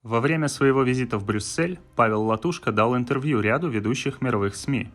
Во время своего визита в Брюссель Павел Латушко дал интервью ряду ведущих мировых СМИ.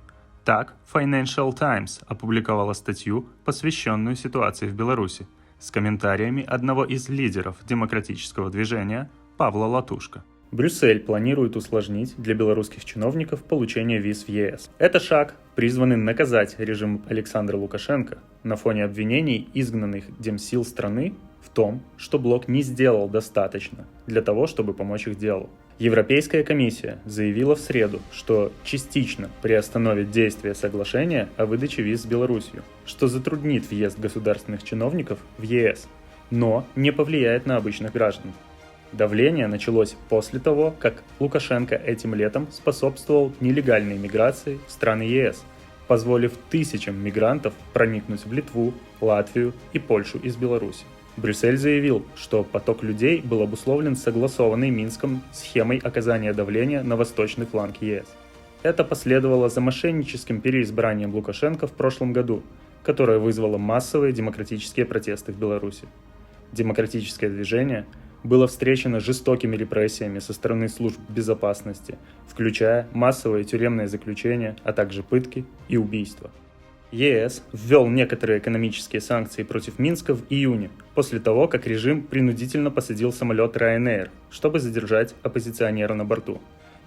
Так, Financial Times опубликовала статью, посвященную ситуации в Беларуси, с комментариями одного из лидеров демократического движения Павла Латушко. Брюссель планирует усложнить для белорусских чиновников получение виз в ЕС. Это шаг, призванный наказать режим Александра Лукашенко на фоне обвинений изгнанных демсил страны в том, что блок не сделал достаточно для того, чтобы помочь их делу. Европейская комиссия заявила в среду, что частично приостановит действие соглашения о выдаче виз с Беларусью, что затруднит въезд государственных чиновников в ЕС, но не повлияет на обычных граждан. Давление началось после того, как Лукашенко этим летом способствовал нелегальной миграции в страны ЕС, позволив тысячам мигрантов проникнуть в Литву, Латвию и Польшу из Беларуси. Брюссель заявил, что поток людей был обусловлен согласованной Минском схемой оказания давления на восточный фланг ЕС. Это последовало за мошенническим переизбранием Лукашенко в прошлом году, которое вызвало массовые демократические протесты в Беларуси. Демократическое движение было встречено жестокими репрессиями со стороны служб безопасности, включая массовые тюремные заключения, а также пытки и убийства. ЕС ввел некоторые экономические санкции против Минска в июне, после того, как режим принудительно посадил самолет Ryanair, чтобы задержать оппозиционера на борту.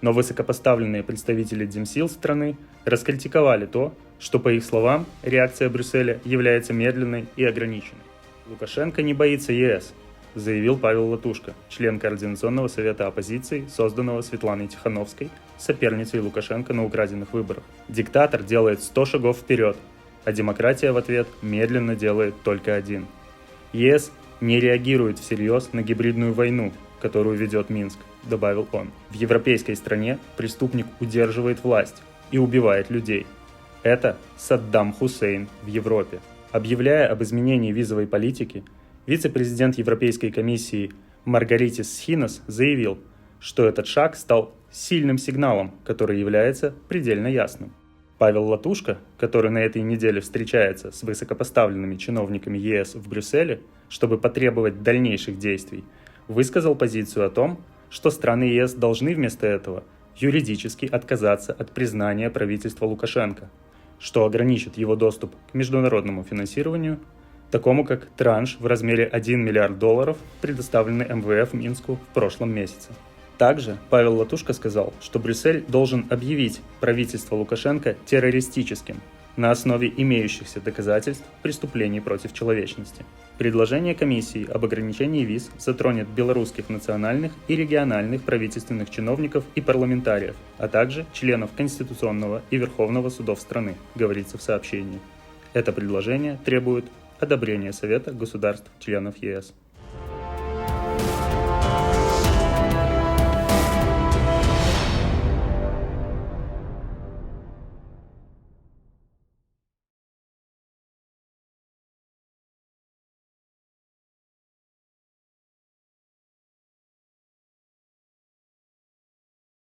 Но высокопоставленные представители демсил страны раскритиковали то, что, по их словам, реакция Брюсселя является медленной и ограниченной. Лукашенко не боится ЕС, заявил Павел Латушко, член Координационного совета оппозиции, созданного Светланой Тихановской, соперницей Лукашенко на украденных выборах. Диктатор делает 100 шагов вперед, а демократия в ответ медленно делает только один. ЕС не реагирует всерьез на гибридную войну, которую ведет Минск, добавил он. В европейской стране преступник удерживает власть и убивает людей. Это Саддам Хусейн в Европе. Объявляя об изменении визовой политики, вице-президент Европейской комиссии Маргаритис Схинас заявил, что этот шаг стал сильным сигналом, который является предельно ясным. Павел Латушко, который на этой неделе встречается с высокопоставленными чиновниками ЕС в Брюсселе, чтобы потребовать дальнейших действий, высказал позицию о том, что страны ЕС должны вместо этого юридически отказаться от признания правительства Лукашенко, что ограничит его доступ к международному финансированию, такому как транш в размере $1 миллиард, предоставленный МВФ Минску в прошлом месяце. Также Павел Латушко сказал, что Брюссель должен объявить правительство Лукашенко террористическим на основе имеющихся доказательств преступлений против человечности. Предложение комиссии об ограничении виз затронет белорусских национальных и региональных правительственных чиновников и парламентариев, а также членов Конституционного и Верховного судов страны, говорится в сообщении. Это предложение требует одобрения Совета государств-членов ЕС.